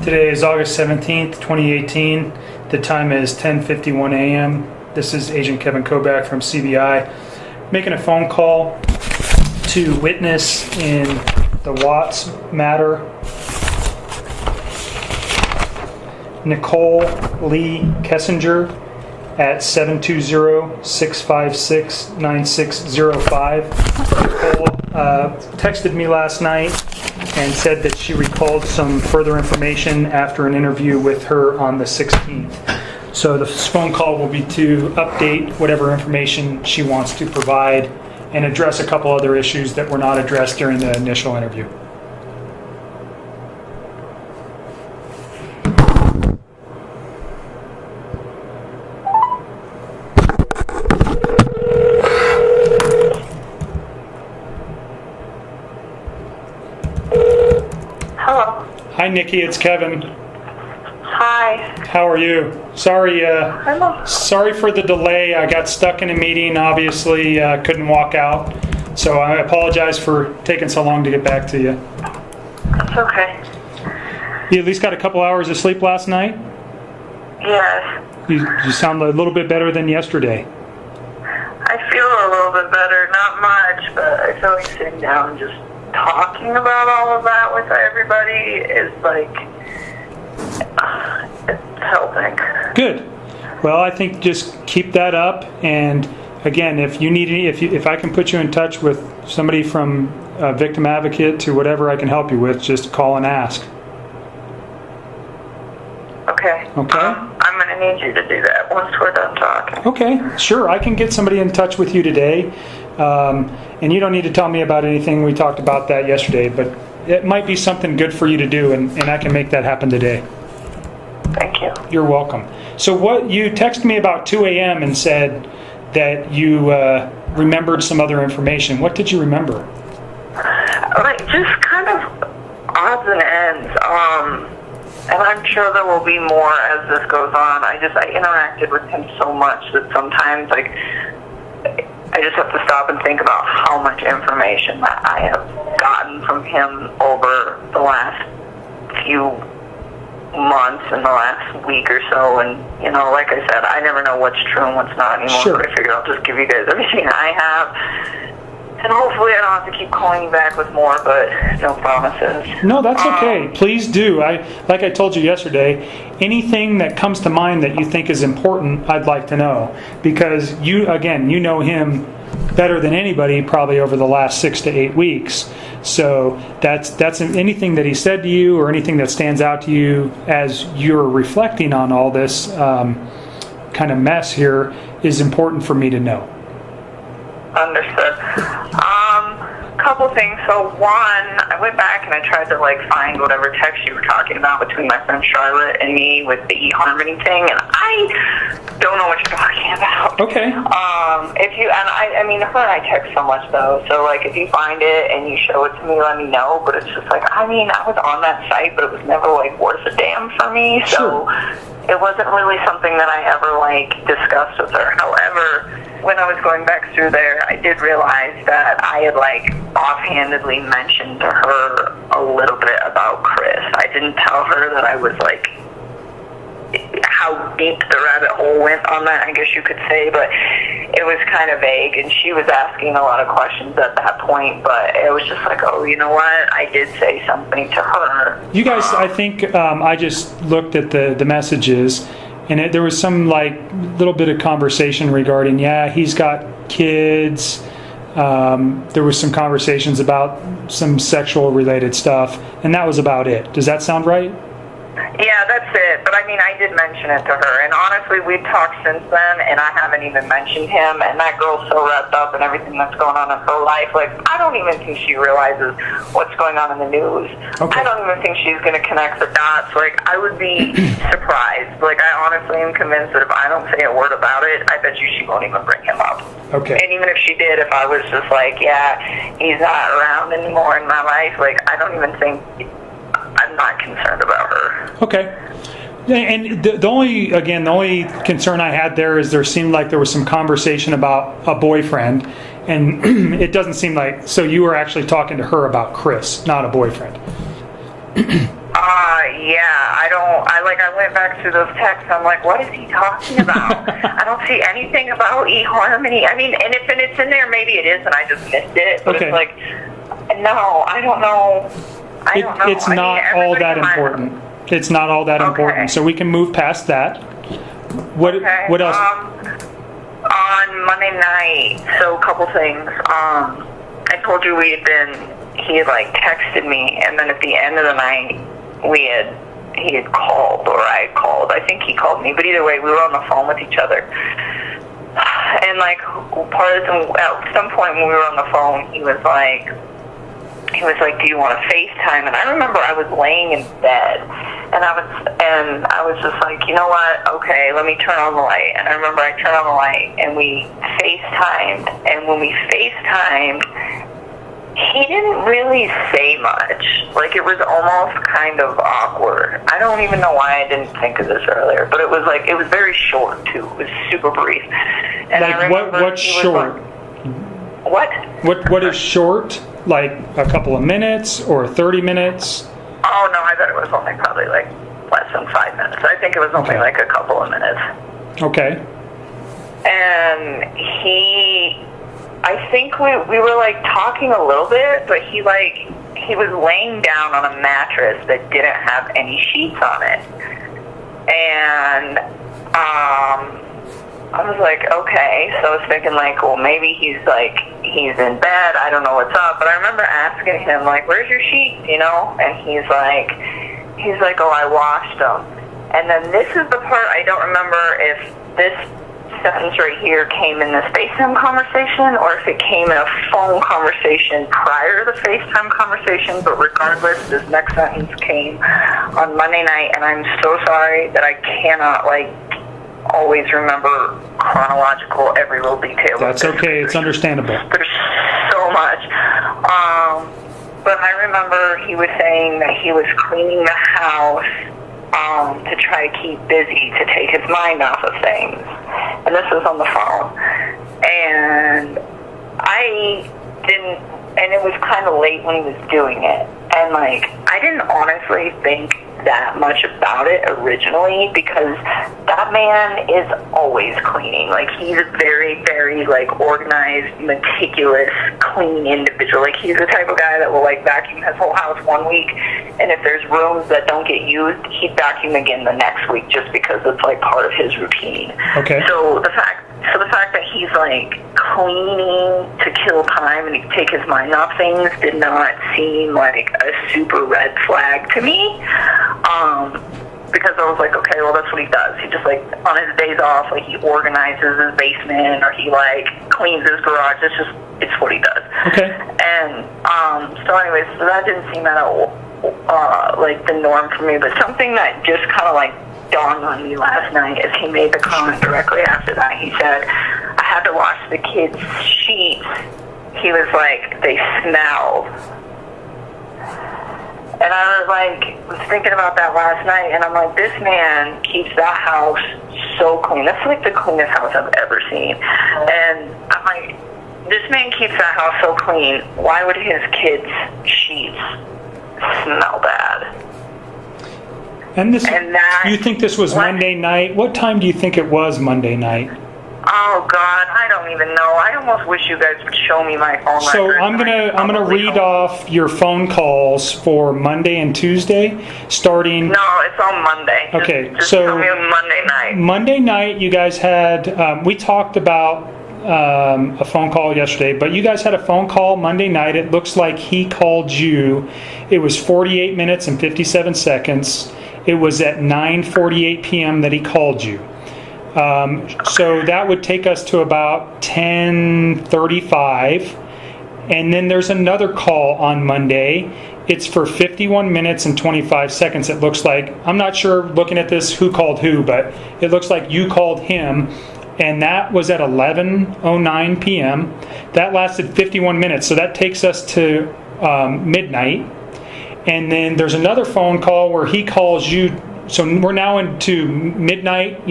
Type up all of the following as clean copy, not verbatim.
Today is August 17th, 2018. The time is 10:51 a.m. This is Agent Kevin Kovac from CBI making a phone call to witness in the Watts matter. Nichol Kessinger at 720-656-9605. Nicole texted me last night and said that she recalled some further information after an interview with her on the 16th. So the phone call will be to update whatever information she wants to provide and address a couple other issues that were not addressed during the initial interview. Hello. Hi, Nikki. It's Kevin. Hi. How are you? Sorry for the delay. I got stuck in a meeting. Obviously, couldn't walk out. So I apologize for taking so long to get back to you. It's okay. You at least got a couple hours of sleep last night? Yes. You sound a little bit better than yesterday. I feel a little bit better. Not much, but I feel like sitting down and just talking about all of that with everybody is like, it's helping. Good. Well, I think just keep that up. And again, if you need any, if I can put you in touch with somebody from a victim advocate to whatever I can help you with, just call and ask. Okay. Okay. I'm going to need you to do that once we're done talking. Okay, sure. I can get somebody in touch with you today. And you don't need to tell me about anything. We talked about that yesterday, but it might be something good for you to do, and I can make that happen today. Thank you. You're welcome. So what you texted me about 2 a.m. and said that you remembered some other information. What did you remember? Like, just kind of odds and ends. And I'm sure there will be more as this goes on. I interacted with him so much that sometimes, like, I just have to stop and think about how much information that I have gotten from him over the last few months and the last week or so. And, like I said, I never know what's true and what's not anymore. Sure. So I figured I'll just give you guys everything I have. And hopefully I don't have to keep calling you back with more, but no promises. No, that's okay. Please do. Like I told you yesterday, anything that comes to mind that you think is important, I'd like to know. Because you know him better than anybody probably over the last 6 to 8 weeks. So that's anything that he said to you or anything that stands out to you as you're reflecting on all this kind of mess here is important for me to know. Understood. Couple things. So one, I went back and I tried to find whatever text you were talking about between my friend Charlotte and me with the eHarmony thing, and I don't know what you're talking about. Okay. I mean, her and I text so much though. So if you find it and you show it to me, let me know. But it's just I was on that site, but it was never worth a damn for me. So it wasn't really something that I ever discussed with her. However, when I was going back through there, I did realize that I had offhandedly mentioned to her a little bit about Chris. I didn't tell her that I was how deep the rabbit hole went on that, I guess you could say, but it was kind of vague, and she was asking a lot of questions at that point, but it was just oh, you know what, I did say something to her. You guys, I think I just looked at the messages, and there was some little bit of conversation regarding, he's got kids. There was some conversations about some sexual related stuff, and that was about it. Does that sound right? Yeah, that's it. But I did mention it to her, and honestly, we've talked since then, and I haven't even mentioned him, and that girl's so wrapped up in everything that's going on in her life. I don't even think she realizes what's going on in the news. Okay. I don't even think she's going to connect the dots. I would be surprised. I honestly am convinced that if I don't say a word about it, I bet you she won't even bring him up. Okay. And even if she did, if I was just he's not around anymore in my life, I don't even think, I'm not concerned about her. Okay. And the only concern I had there seemed like there was some conversation about a boyfriend, and it doesn't seem like, so you were actually talking to her about Chris, not a boyfriend. Yeah, I went back through those texts. I'm like, what is he talking about? I don't see anything about eHarmony. I mean, and if it's in there, maybe it is, and I just missed it. But Okay. it's like, no, I don't know. I don't know. It's not all that important. It's not all that important. So we can move past that. What else? On Monday night, so a couple things. I told you he had like texted me, and then at the end of the night, he had called, or I had called. I think he called me, but either way, we were on the phone with each other. And like at some point when we were on the phone, he was like, do you want to FaceTime? And I remember I was laying in bed, and I was just like, you know what? Okay, let me turn on the light. And I remember I turned on the light, and we FaceTimed. And when we FaceTimed, he didn't really say much. Like, it was almost kind of awkward. I don't even know why I didn't think of this earlier, but it was very short too. It was super brief. And like what's short? What is short? Like a couple of minutes or 30 minutes? Oh no, I bet it was only probably like less than 5 minutes. I think it was only like a couple of minutes. Okay. And I think we were like talking a little bit, but he was laying down on a mattress that didn't have any sheets on it. And I was like, okay. So I was thinking like, well, maybe he's in bed. I don't know what's up. But I remember asking him like, where's your sheets, you know? And he's like, oh, I washed them. And then this is the part I don't remember if this sentence right here came in this FaceTime conversation or if it came in a phone conversation prior to the FaceTime conversation, but regardless, this next sentence came on Monday night, and I'm so sorry that I cannot always remember chronological every little detail. That's okay, it's understandable. There's so much. But I remember he was saying that he was cleaning the house to try to keep busy, to take his mind off of things. And this was on the phone. And and it was kind of late when he was doing it. And I didn't honestly think that much about it originally, because that man is always cleaning. He's a very, very organized, meticulous, clean individual. He's the type of guy that will vacuum his whole house one week, and if there's rooms that don't get used, he'd vacuum again the next week, just because it's part of his routine. Okay. So the fact that he's cleaning to kill time and take his mind off things did not seem like a super red flag to me. Because I was like, okay, well, that's what he does. He just on his days off, he organizes his basement, or he cleans his garage. It's what he does. Okay. And so anyways, so that didn't seem at all the norm for me. But something that just kind of dawned on me last night is he made the comment directly after that. He said, I had to wash the kids' sheets. He was like, they smelled. And I was thinking about that last night, and I'm like, this man keeps that house so clean. That's the cleanest house I've ever seen. And I'm like, this man keeps that house so clean. Why would his kids' sheets smell bad? And you think this was Monday night? What time do you think it was Monday night? Oh God, I don't even know. I almost wish you guys would show me my phone records. So I'm gonna read off your phone calls for Monday and Tuesday, starting. No, it's on Monday. Okay, just so tell me on Monday night. Monday night, you guys had. We talked about a phone call yesterday, but you guys had a phone call Monday night. It looks like he called you. It was 48 minutes and 57 seconds. It was at 9:48 p.m. that he called you. So that would take us to about 10:35, and then there's another call on Monday. It's for 51 minutes and 25 seconds. It looks like, I'm not sure looking at this who called who, but it looks like you called him, and that was at 11:09 p.m. That lasted 51 minutes, so that takes us to midnight. And then there's another phone call where he calls you. So we're now into midnight,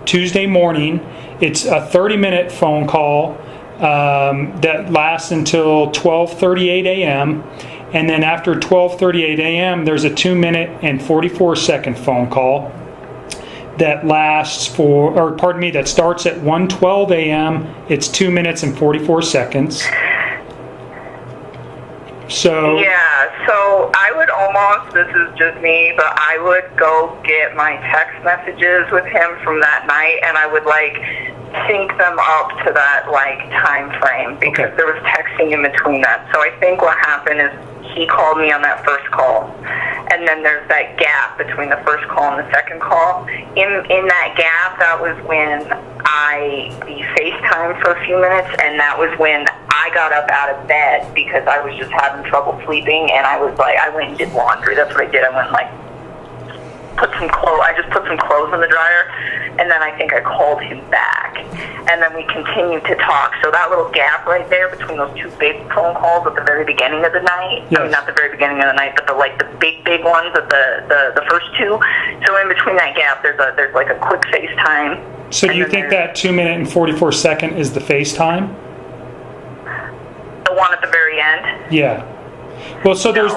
Tuesday morning. It's a 30-minute phone call that lasts until 12:38 a.m. And then after 12:38 a.m., there's a 2-minute and 44-second phone call that that starts at 1:12 a.m. It's 2 minutes and 44 seconds. So yeah, so I would almost, this is just me, but I would go get my text messages with him from that night, and I would like sync them up to that like time frame, because there was texting in between that. So I think what happened is he called me on that first call, and then there's that gap between the first call and the second call. In that gap, that was when we FaceTimed for a few minutes, and that was when I got up out of bed because I was just having trouble sleeping, and I went and did laundry. That's what I did. I went and I just put some clothes in the dryer, and then I think I called him back, and then we continued to talk. So that little gap right there between those two big phone calls at the very beginning of the night, yes. I mean, not the very beginning of the night, but the big ones at the first two. So in between that gap, there's like a quick FaceTime. So do you think that 2-minute and 44-second is the FaceTime? The one at the very end? Yeah. Well, so I don't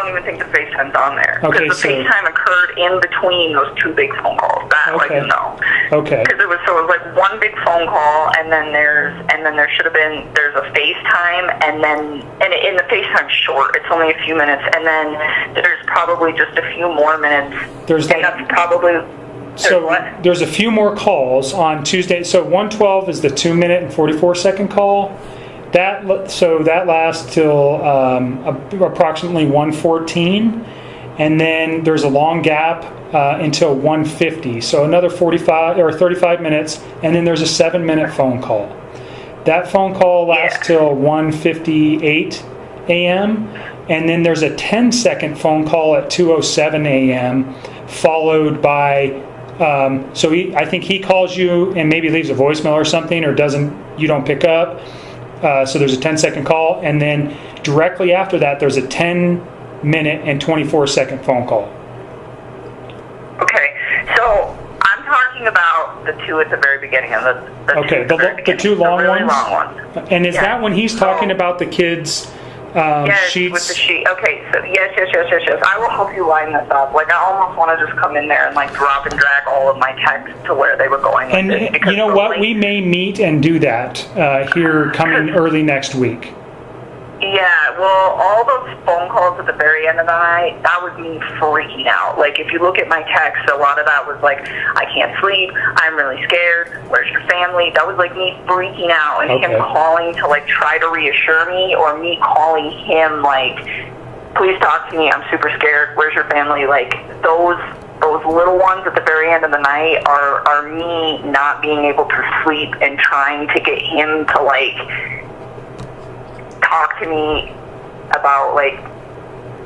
even think the FaceTime's on there. Okay, because the FaceTime occurred in between those two big phone calls. That Okay. Because it was like one big phone call, and then there's a FaceTime, and in the FaceTime short, it's only a few minutes, and then there's probably just a few more minutes. That's probably. So there's a few more calls on Tuesday. So 1:12 is the 2-minute and 44-second call. That lasts till approximately 1:14, and then there's a long gap until 1:50. So another 45 or 35 minutes, and then there's a 7-minute phone call. That phone call lasts till 1:58 a.m., and then there's a 10-second phone call at 2:07 a.m., followed by. I think he calls you and maybe leaves a voicemail or something, or you don't pick up. So there's a 10-second call, and then directly after that, there's a 10-minute and 24-second phone call. Okay, so I'm talking about the two at the very beginning of the two long really ones. Long ones. And is that when he's talking about the kids' yes, sheets? with the sheet. Okay, so yes. I will help you line this up. Like, I almost want to just come in there and like drop and drag all of my texts to where they were going. And you know what? We may meet and do that here coming early next week. Yeah, well, all those phone calls at the very end of the night, that was me freaking out. Like, if you look at my text, a lot of that was like, I can't sleep, I'm really scared, where's your family? That was like me freaking out, and him calling to like try to reassure me, or me calling him like, please talk to me, I'm super scared, where's your family? Like, those little ones at the very end of the night are me not being able to sleep and trying to get him to like talk to me about like,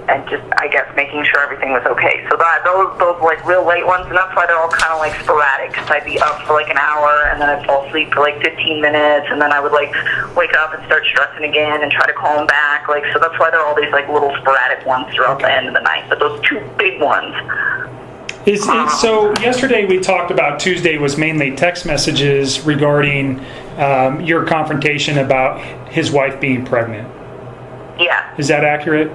and just I guess making sure everything was okay. So those like real late ones, and that's why they're all kind of like sporadic, because I'd be up for like an hour, and then I'd fall asleep for like 15 minutes, and then I would like wake up and start stressing again and try to call them back. Like, so that's why there are all these like little sporadic ones throughout the end of the night. But those two big ones. So yesterday we talked about Tuesday was mainly text messages regarding your confrontation about his wife being pregnant. Yeah. Is that accurate?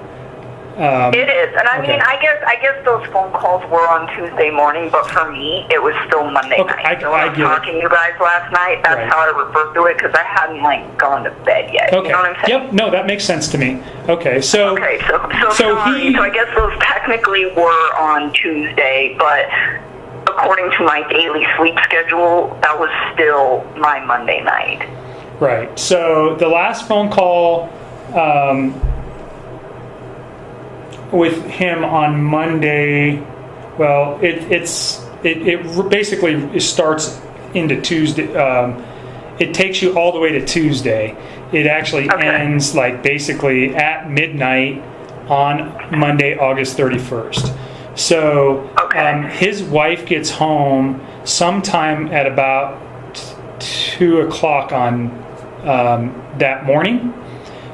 It is, and I mean, I guess those phone calls were on Tuesday morning, but for me, it was still Monday night. So when I was talking to you guys last night, that's how I referred to it, because I hadn't like gone to bed yet. Okay. You know what I'm saying? Yep. No, that makes sense to me. Okay. So I guess those technically were on Tuesday, but according to my daily sleep schedule, that was still my Monday night. Right. So the last phone call with him on Monday, well, it basically starts into Tuesday. It takes you all the way to Tuesday. It actually ends like basically at midnight on Monday, August 31st. So his wife gets home sometime at about 2 o'clock on that morning.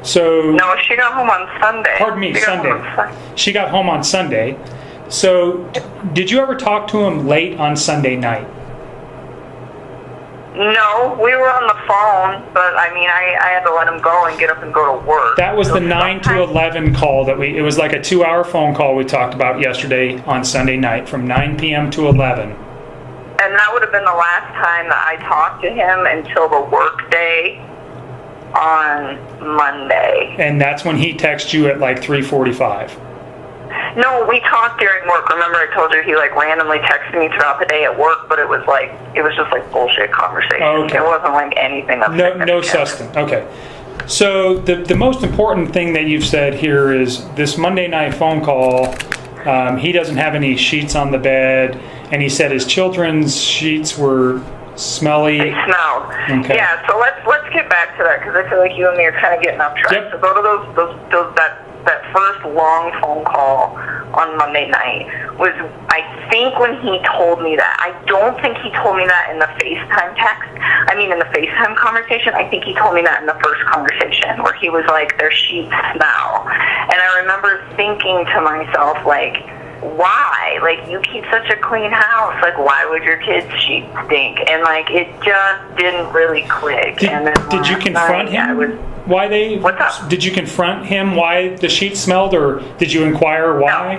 So no, she got home on Sunday. Pardon me, Sunday. She got home on Sunday. So did you ever talk to him late on Sunday night? No, we were on the phone, but I mean, I had to let him go and get up and go to work. That was So the 9 to 11 call it was like a 2-hour phone call we talked about yesterday on Sunday night from 9 p.m. to 11. And that would have been the last time that I talked to him until the work day on Monday. And that's when he texted you at like 3:45. No, we talked during work. Remember I told you he like randomly texted me throughout the day at work, but it was just like bullshit conversation. Okay. It wasn't like anything. No substance. Okay. So the most important thing that you've said here is this Monday night phone call. He doesn't have any sheets on the bed, and he said his children's sheets were smelly. They smelled. Okay. Yeah. So let's get back to that because I feel like you and me are kind of getting off track. Yep. So go to that first long phone call on Monday night was, I think, when he told me that. I don't think he told me that in the FaceTime text. I mean, in the FaceTime conversation. I think he told me that in the first conversation where he was like, their sheets smell. And I remember thinking to myself, like, why? Like, you keep such a clean house. Like, why would your kids' sheets stink? And, like, it just didn't really click. Did you confront him? Why they? What's up? Did you confront him why the sheets smelled, or did you inquire why?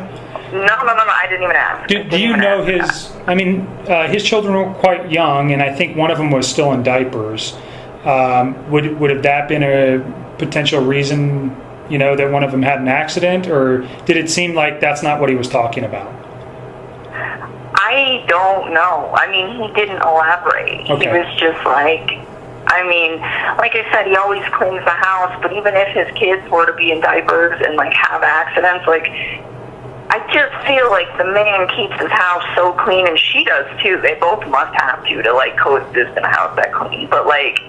No. I didn't even ask. Do you know his? I mean, his children were quite young, and I think one of them was still in diapers. Would have that been a potential reason? You know, that one of them had an accident, or did it seem like that's not what he was talking about? I don't know. I mean, he didn't elaborate. Okay. He was just like, I mean, like I said, he always cleans the house, but even if his kids were to be in diapers and, like, have accidents, like, I just feel like the man keeps his house so clean, and she does too. They both must have to like, coexist in a house that clean. But, like,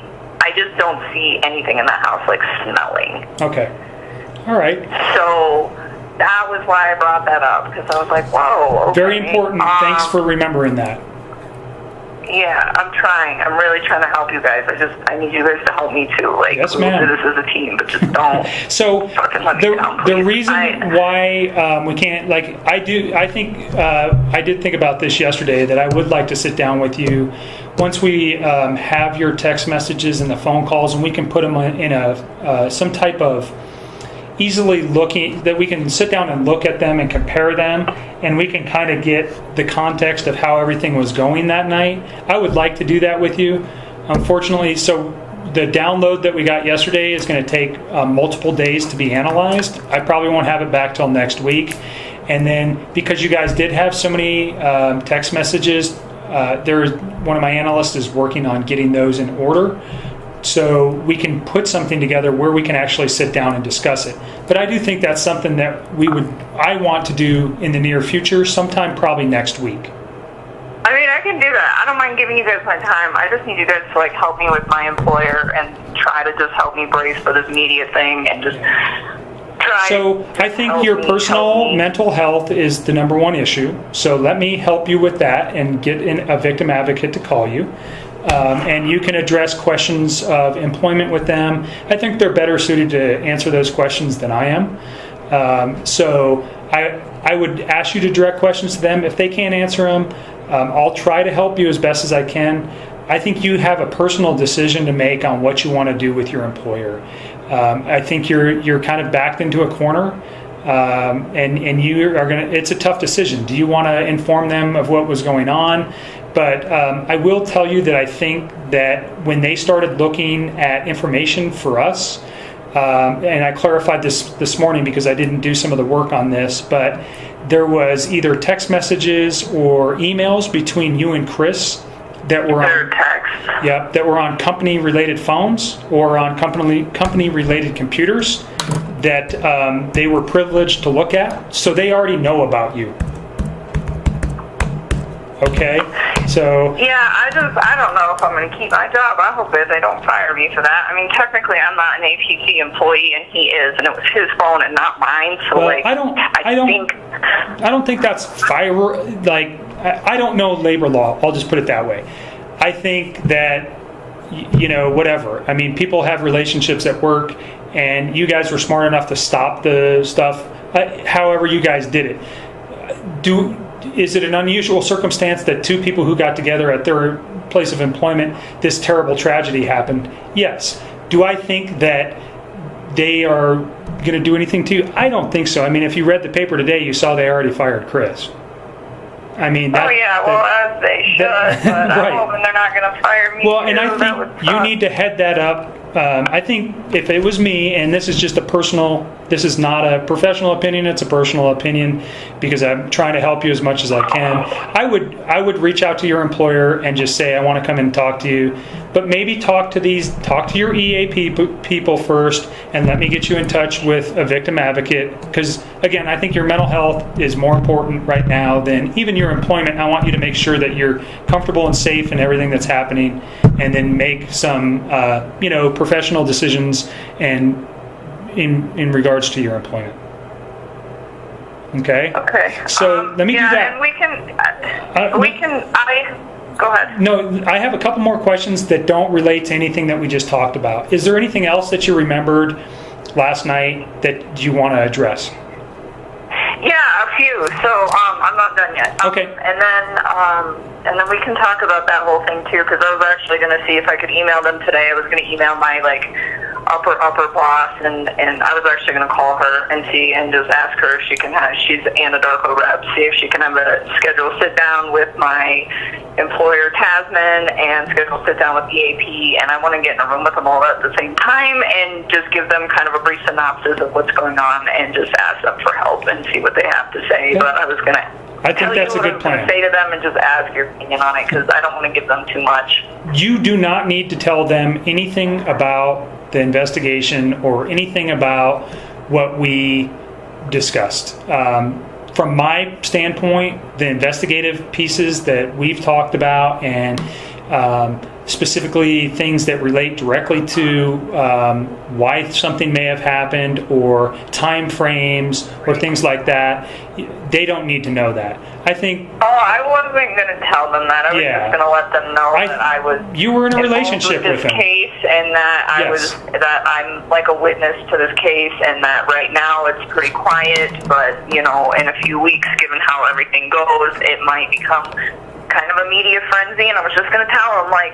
I just don't see anything in that house, like, smelling. Okay. All right. So that was why I brought that up, because I was like, whoa. Okay. Very important. Thanks for remembering that. Yeah, I'm trying. I'm really trying to help you guys. I need you guys to help me too. Like, yes, we'll ma'am. do this as a team, but just don't. So fucking let me down, please. the reason why we can't, like, I did think about this yesterday, that I would like to sit down with you once we have your text messages and the phone calls, and we can put them in a some type of easily looking, that we can sit down and look at them and compare them, and we can kind of get the context of how everything was going that night. I would like to do that with you. Unfortunately, so the download that we got yesterday is going to take multiple days to be analyzed. I probably won't have it back till next week. And then because you guys did have so many text messages, one of my analysts is working on getting those in order, so we can put something together where we can actually sit down and discuss it. But I do think that's something that I want to do in the near future, sometime probably next week. I mean, I can do that. I don't mind giving you guys my time. I just need you guys to, like, help me with my employer and try to just help me brace for this media thing and just try. So I think your personal mental health is the number one issue. So let me help you with that and get a victim advocate to call you. And you can address questions of employment with them. I think they're better suited to answer those questions than I am. So I would ask you to direct questions to them. If they can't answer them, I'll try to help you as best as I can. I think you have a personal decision to make on what you want to do with your employer. I think you're kind of backed into a corner. And you are going to, it's a tough decision. Do you want to inform them of what was going on? But I will tell you that I think that when they started looking at information for us, and I clarified this morning because I didn't do some of the work on this, but there was either text messages or emails between you and Chris that were on company-related phones or on company-related computers that they were privileged to look at, so they already know about you. Okay, so yeah, I don't know if I'm going to keep my job. I hope that they don't fire me for that. I mean, technically, I'm not an APC employee, and he is, and it was his phone and not mine. So, well, like, I don't think that's fire. Like, I don't know labor law. I'll just put it that way. I think that, you know, whatever. I mean, people have relationships at work, and you guys were smart enough to stop the stuff. However, you guys did it. Is it an unusual circumstance that two people who got together at their place of employment, this terrible tragedy happened. Yes. Do I think that they are going to do anything to you? I don't think so. I mean, if you read the paper today, you saw they already fired Chris. I mean, as they should, but right. I'm hoping they're not going to fire me. Well, and I think you need to head that up. I think if it was me, and this is just this is not a professional opinion, it's a personal opinion, because I'm trying to help you as much as I can. I would reach out to your employer and just say, I want to come in and talk to you, but maybe talk to your EAP people first, and let me get you in touch with a victim advocate, because again, I think your mental health is more important right now than even your employment. I want you to make sure that you're comfortable and safe in everything that's happening, and then make some professional decisions and in regards to your employment. Okay. So let me do that. And go ahead. No, I have a couple more questions that don't relate to anything that we just talked about. Is there anything else that you remembered last night that you want to address? Yeah, a few. So I'm not done yet. Okay. And then we can talk about that whole thing too, because I was actually going to see if I could email them today. I was going to email my upper boss, and I was actually going to call her and see and just ask her if she can have. She's Anadarko rep. See if she can have a scheduled sit down with my employer Tasman and scheduled sit down with EAP, and I want to get in a room with them all at the same time and just give them kind of a brief synopsis of what's going on and just ask them for help and see what they have to say. Yeah. But I was going to. I think that's a good plan. Say to them and just ask your opinion on it, because I don't want to give them too much. You do not need to tell them anything about the investigation or anything about what we discussed. From my standpoint, the investigative pieces that we've talked about, and specifically things that relate directly to why something may have happened, or time frames or things like that, they don't need to know that. I think. Oh, I wasn't going to tell them that. I was just going to let them know that I was. You were in a relationship with this him. Case, and that that I'm like a witness to this case, and that right now it's pretty quiet, but in a few weeks, given how everything goes, it might become kind of a media frenzy. And I was just going to tell them, I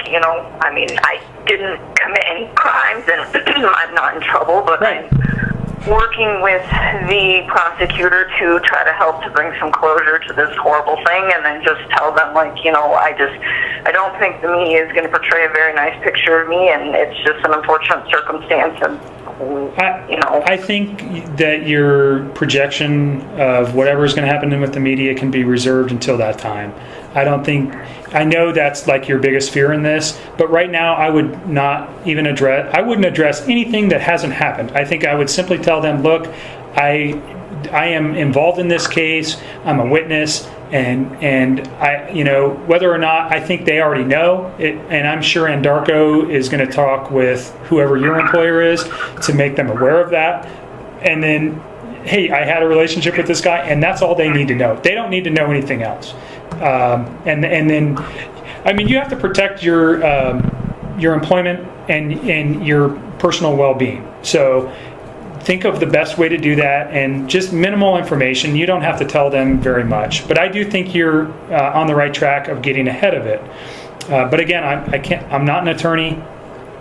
didn't commit any crimes, and I'm not in trouble, but right. I'm working with the prosecutor to try to help to bring some closure to this horrible thing, and then just tell them, I don't think the media is going to portray a very nice picture of me, and it's just an unfortunate circumstance, and I think that your projection of whatever is going to happen with the media can be reserved until that time. I know that's like your biggest fear in this, but right now I wouldn't address anything that hasn't happened. I think I would simply tell them, look, I am involved in this case, I'm a witness, and I, whether or not, I think they already know it, and I'm sure Anadarko is going to talk with whoever your employer is to make them aware of that. And then, hey, I had a relationship with this guy, and that's all they need to know. They don't need to know anything else. And then, I mean, you have to protect your employment and your personal well-being. So think of the best way to do that, and just minimal information. You don't have to tell them very much, but I do think you're on the right track of getting ahead of it. But again, I'm not an attorney,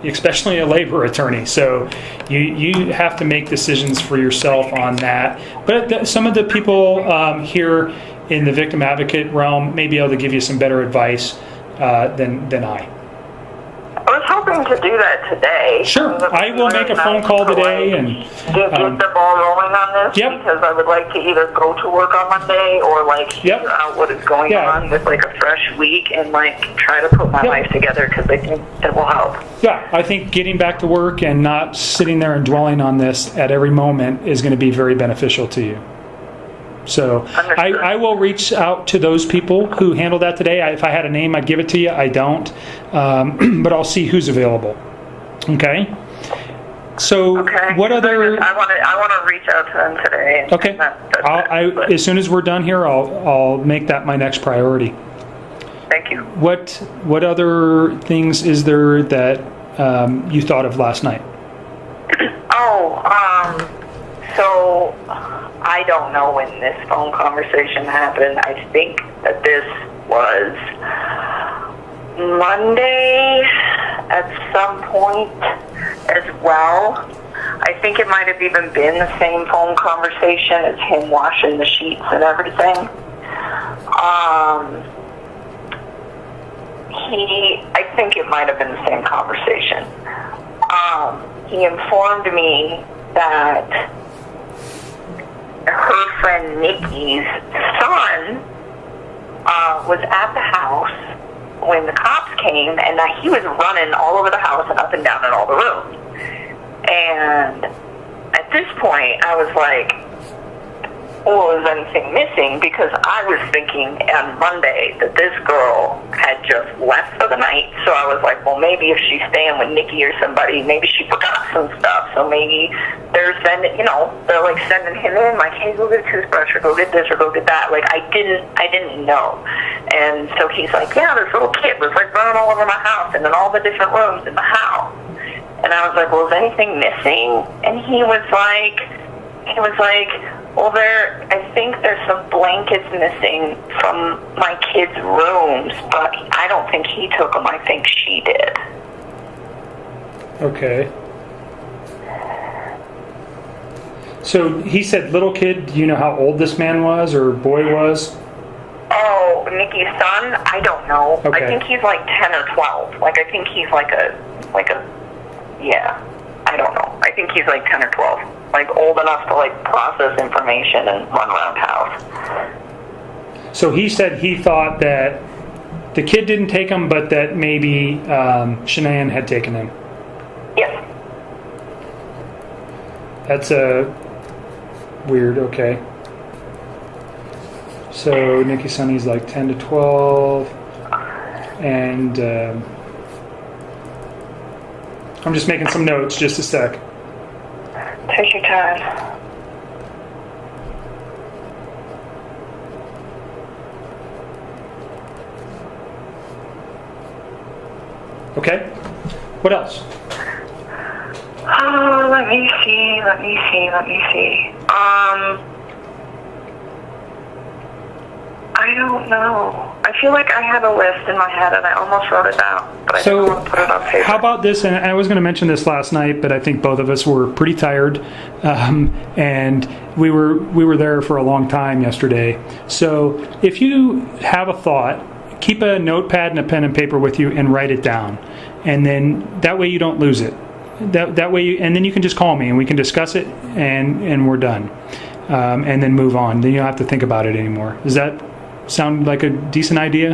especially a labor attorney, so you have to make decisions for yourself on that. But some of the people here in the victim advocate realm may be able to give you some better advice than I. I was hoping to do that today. Sure, I will make a phone call today and get the ball rolling on this. Yep. Because I would like to either go to work on Monday or figure out what is going on with a fresh week, and try to put my life together, because I think it will help. Yeah, I think getting back to work and not sitting there and dwelling on this at every moment is going to be very beneficial to you. So I will reach out to those people who handled that today. If I had a name, I'd give it to you. I don't. But I'll see who's available. Okay? So what other... I want to reach out to them today. Okay. As soon as we're done here, I'll make that my next priority. Thank you. What other things is there that you thought of last night? So I don't know when this phone conversation happened. I think that this was Monday at some point as well. I think it might have even been the same phone conversation as him washing the sheets and everything. I think it might have been the same conversation. He informed me that her friend Nikki's son was at the house when the cops came, and that he was running all over the house and up and down in all the rooms. And at this point, I was like, well, is anything missing? Because I was thinking on Monday that this girl had just left for the night. So I was like, well, maybe if she's staying with Nikki or somebody, maybe she forgot some stuff. So maybe they're sending, they're like sending him in, like, hey, go get a toothbrush or go get this or go get that. Like, I didn't know. And so he's like, yeah, this little kid was like running all over my house and in all the different rooms in the house. And I was like, well, is anything missing? And he was like, well, I think there's some blankets missing from my kids' rooms, but I don't think he took them. I think she did. Okay. So he said little kid. Do you know how old this man was or boy was? Oh, Nikki's son? I don't know. Okay. I think he's like 10 or 12. Like, I think he's yeah, I don't know. I think he's like 10 or 12. Like, old enough to, like, process information and run around house. So he said he thought that the kid didn't take him, but that maybe Shanann had taken him. Yes. That's weird, okay. So Nikki Sonny's like 10 to 12. And I'm just making some notes, just a sec. Take your time. Okay. What else? Oh, let me see. I don't know. I feel like I had a list in my head and I almost wrote it down, but I didn't want to put it on paper. How about this? And I was going to mention this last night, but I think both of us were pretty tired, and we were there for a long time yesterday. So if you have a thought, keep a notepad and a pen and paper with you and write it down, and then that way you don't lose it. That way, and then you can just call me and we can discuss it, and we're done, and then move on. Then you don't have to think about it anymore. Does that sound like a decent idea?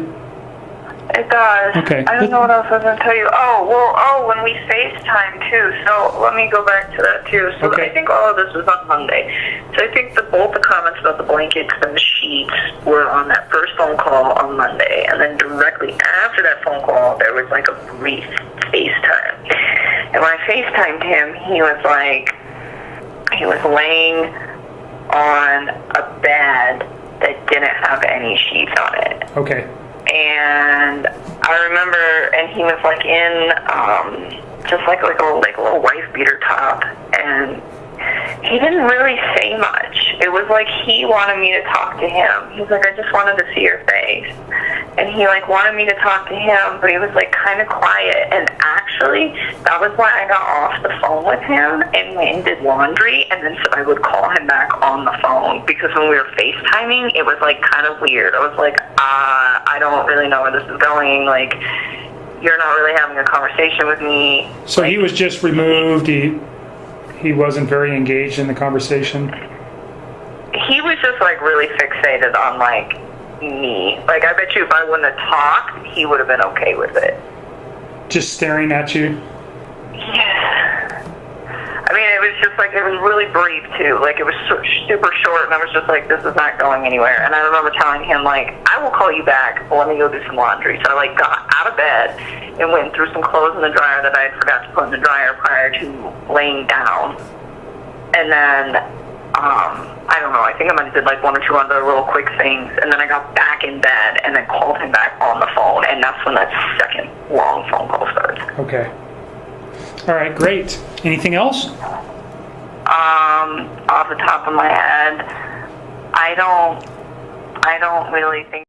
It does. Okay. I don't know what else I was going to tell you. When we FaceTime too. So let me go back to that too. So okay. I think all of this was on Monday. So I think both the comments about the blankets and the sheets were on that first phone call on Monday. And then directly after that phone call, there was like a brief FaceTime. And when I FaceTimed him, he was laying on a bed that didn't have any sheets on it. Okay. And I remember, and he was like in just like a little wife beater top, and he didn't really say much. It was like he wanted me to talk to him. He's like, I just wanted to see your face. And he like wanted me to talk to him, but he was like kind of quiet. And actually, that was why I got off the phone with him and went and did laundry, and then said I would call him back on the phone, because when we were FaceTiming, it was like kind of weird. I was like, I don't really know where this is going. Like, you're not really having a conversation with me. So he was just removed. He wasn't very engaged in the conversation. He was just like really fixated on like me. Like, I bet you if I wouldn't have talked, he would have been okay with it. Just staring at you? Yeah. I mean, it was just like, it was really brief too. Like, it was super short, and I was just like, this is not going anywhere. And I remember telling him, like, I will call you back, but let me go do some laundry. So I like got out of bed and went and threw some clothes in the dryer that I had forgot to put in the dryer prior to laying down. And then, I don't know, I think I might have did like one or two other little quick things, and then I got back in bed and then called him back on the phone, and that's when that second long phone call started. Okay. All right, great. Anything else? Off the top of my head, I don't really think